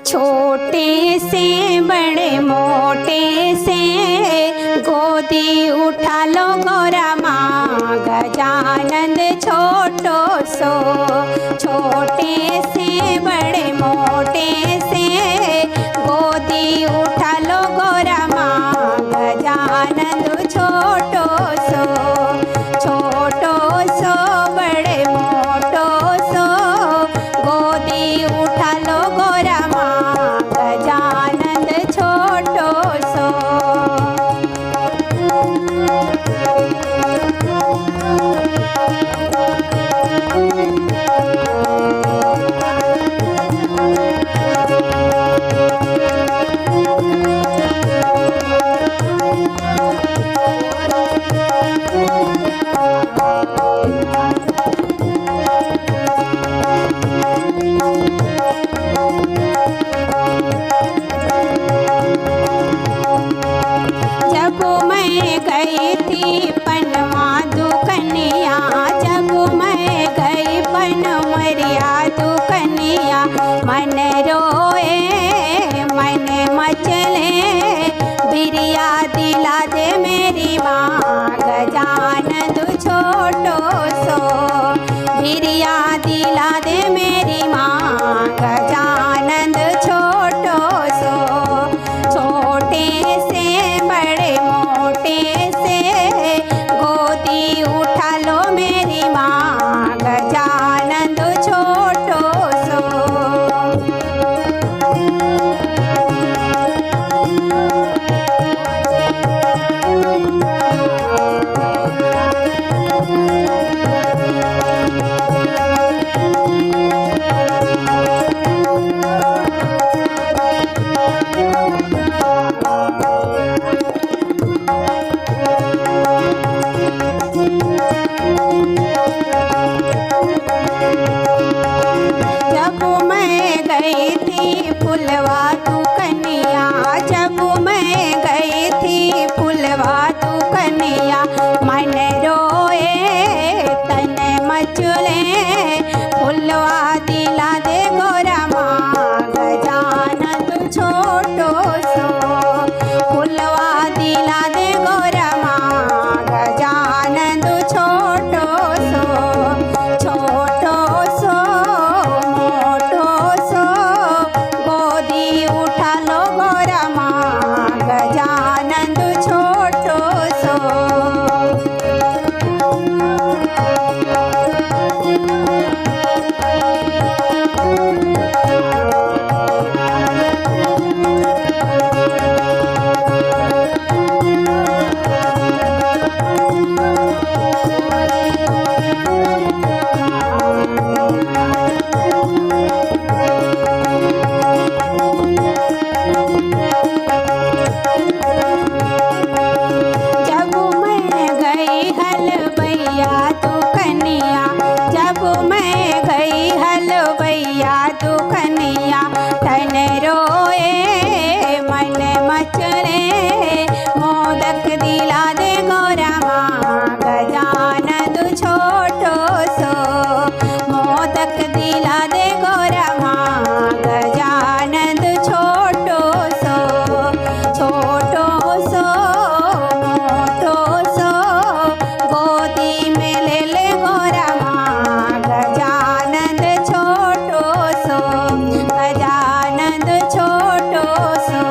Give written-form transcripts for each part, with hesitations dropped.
छोटे से बड़े मोटे से गोदी उठा लो गौरा माँ गजानन छोटो सो। छोटे से बड़े मोटे से गोदी उठा लो गौरा माँ गजानन छोटो सो। छोटो सो बड़े मोटो सो गोदी उठा लो गौरा माँ गजानन छोटो सो। जब मैं गई थी पनवा दुकनिया, जब मैं गई पनमरिया दुकनिया, मन रोए मन मचले बिरिया दिला दे मेरी माँ गजानन छोटो सो। बिरिया दिला दे मेरी माँ गजानन छोटो सो। छोटे से बड़े मोटे से गोदी उठा लो मेरी माँ गजानन छोटो सो। जब मैं गई थी फुलवा दुकनिया, जब मैं गई थी फुलवा दुकनिया, मन रोए तन मचले फुलवा दिला दे गौरा माँ गजानन छोटो सो। फुलवा दिला दे गौरा माँ गजानन छोटो सो। छोटो सो मोटो सो गोदी उठा लो गौरा माँ गजानन छोटो सो। जब मैं गई हलवैया दुकनिया, जब मैं गई हलवैया दुकनिया, तन रोए मन मचले मोदक दिला दे गौरा माँ गजानन छोटो सो। मोदक दिला दे गौरा माँ गजानन छोटो सो। छोटो सो मोटो सो गोदी में ले ले गौरा माँ गजानन छोटो सो। गजानन छोटो सो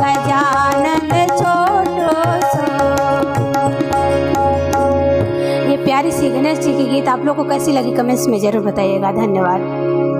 गजानन छोटो सो। ये प्यारी सी गणेश जी की गीत आप लोग को कैसी लगी कमेंट्स में ज़रूर बताइएगा। धन्यवाद।